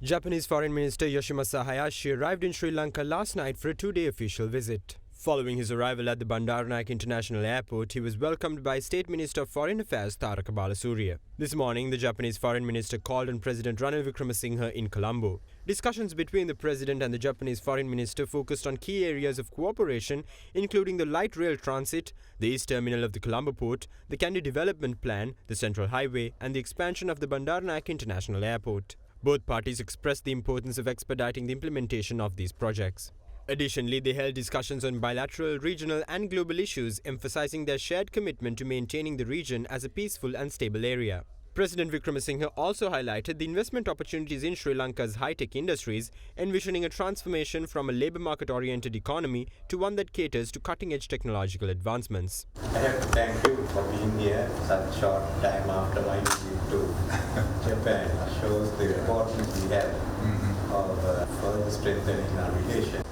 Japanese Foreign Minister Yoshimasa Hayashi arrived in Sri Lanka last night for a two-day official visit. Following his arrival at the Bandaranaike International Airport, he was welcomed by State Minister of Foreign Affairs Taraka Balasuriya. This morning, the Japanese Foreign Minister called on President Ranil Wickremesinghe in Colombo. Discussions between the President and the Japanese Foreign Minister focused on key areas of cooperation, including the light rail transit, the east terminal of the Colombo port, the Kandy Development Plan, the Central Highway, and the expansion of the Bandaranaike International Airport. Both parties expressed the importance of expediting the implementation of these projects. Additionally, they held discussions on bilateral, regional and global issues, emphasizing their shared commitment to maintaining the region as a peaceful and stable area. President Wickremesinghe also highlighted the investment opportunities in Sri Lanka's high-tech industries, envisioning a transformation from a labour market-oriented economy to one that caters to cutting-edge technological advancements. I have to thank you for being here such a short time after my visit to Japan. It shows the importance we have of further strengthening our relation.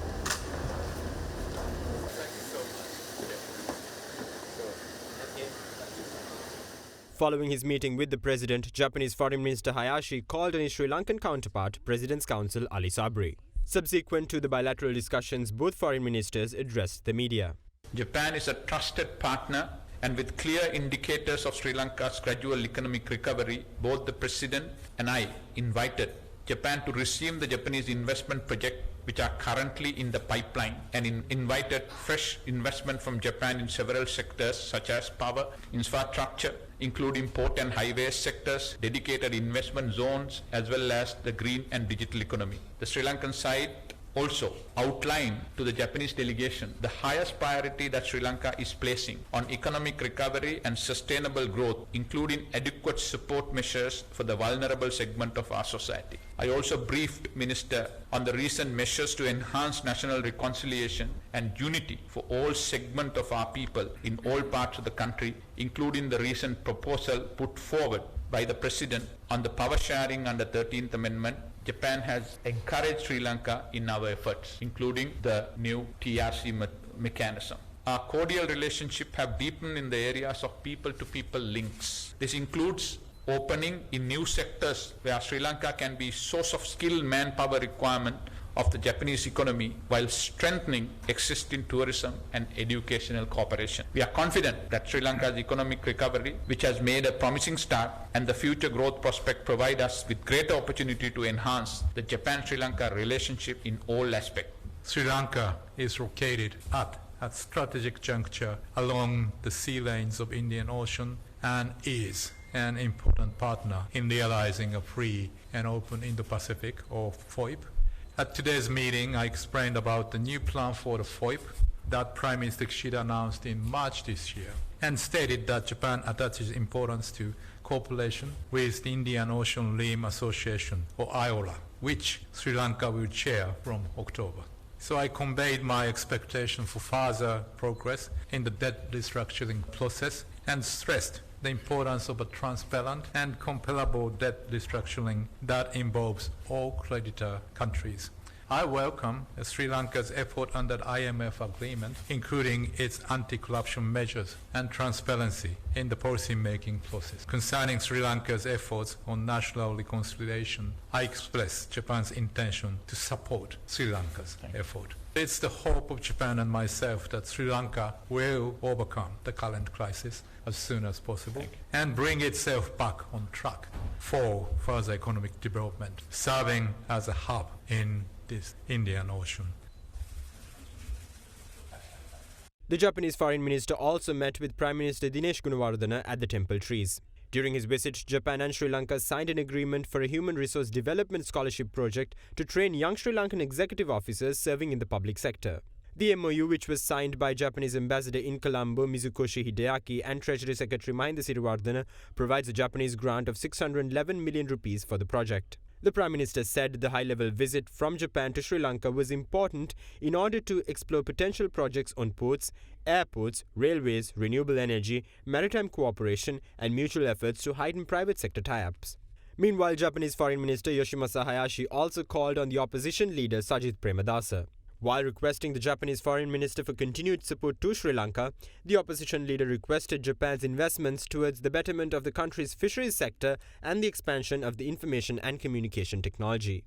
Following his meeting with the President, Japanese Foreign Minister Hayashi called on his Sri Lankan counterpart, President's Counsel Ali Sabri. Subsequent to the bilateral discussions, both foreign ministers addressed the media. Japan is a trusted partner, and with clear indicators of Sri Lanka's gradual economic recovery, both the President and I invited Japan to resume the Japanese investment project which are currently in the pipeline, and invited fresh investment from Japan in several sectors such as power, infrastructure, including port and highways sectors, dedicated investment zones, as well as the green and digital economy. The Sri Lankan side also outlined to the Japanese delegation the highest priority that Sri Lanka is placing on economic recovery and sustainable growth, including adequate support measures for the vulnerable segment of our society. I also briefed Minister on the recent measures to enhance national reconciliation and unity for all segments of our people in all parts of the country, including the recent proposal put forward by the President on the power sharing under 13th Amendment. Japan has encouraged Sri Lanka in our efforts, including the new TRC mechanism. Our cordial relationship have deepened in the areas of people-to-people links. This includes opening in new sectors where Sri Lanka can be source of skilled manpower requirement of the Japanese economy, while strengthening existing tourism and educational cooperation. We are confident that Sri Lanka's economic recovery, which has made a promising start, and the future growth prospect provide us with greater opportunity to enhance the Japan-Sri Lanka relationship in all aspects. Sri Lanka is located at a strategic juncture along the sea lanes of Indian Ocean and is an important partner in realizing a free and open Indo-Pacific, or FOIP. At today's meeting, I explained about the new plan for the FOIP that Prime Minister Kishida announced in March this year, and stated that Japan attaches importance to cooperation with the Indian Ocean Rim Association, or IOLA, which Sri Lanka will chair from October. So I conveyed my expectation for further progress in the debt restructuring process and stressed the importance of a transparent and comparable debt restructuring that involves all creditor countries. I welcome Sri Lanka's effort under the IMF agreement, including its anti-corruption measures and transparency in the policy-making process. Concerning Sri Lanka's efforts on national reconciliation, I express Japan's intention to support Sri Lanka's effort. It's the hope of Japan and myself that Sri Lanka will overcome the current crisis as soon as possible and bring itself back on track for further economic development, serving as a hub in this Indian Ocean. The Japanese Foreign Minister also met with Prime Minister Dinesh Gunawardena at the Temple Trees. During his visit, Japan and Sri Lanka signed an agreement for a human resource development scholarship project to train young Sri Lankan executive officers serving in the public sector. The MOU, which was signed by Japanese ambassador in Colombo Mizukoshi Hideaki and Treasury Secretary Mahinda Siriwardena, provides a Japanese grant of 611 million rupees for the project. The Prime Minister said the high-level visit from Japan to Sri Lanka was important in order to explore potential projects on ports, airports, railways, renewable energy, maritime cooperation and mutual efforts to heighten private sector tie-ups. Meanwhile, Japanese Foreign Minister Yoshimasa Hayashi also called on the opposition leader Sajith Premadasa. While requesting the Japanese Foreign Minister for continued support to Sri Lanka, the opposition leader requested Japan's investments towards the betterment of the country's fisheries sector and the expansion of the information and communication technology.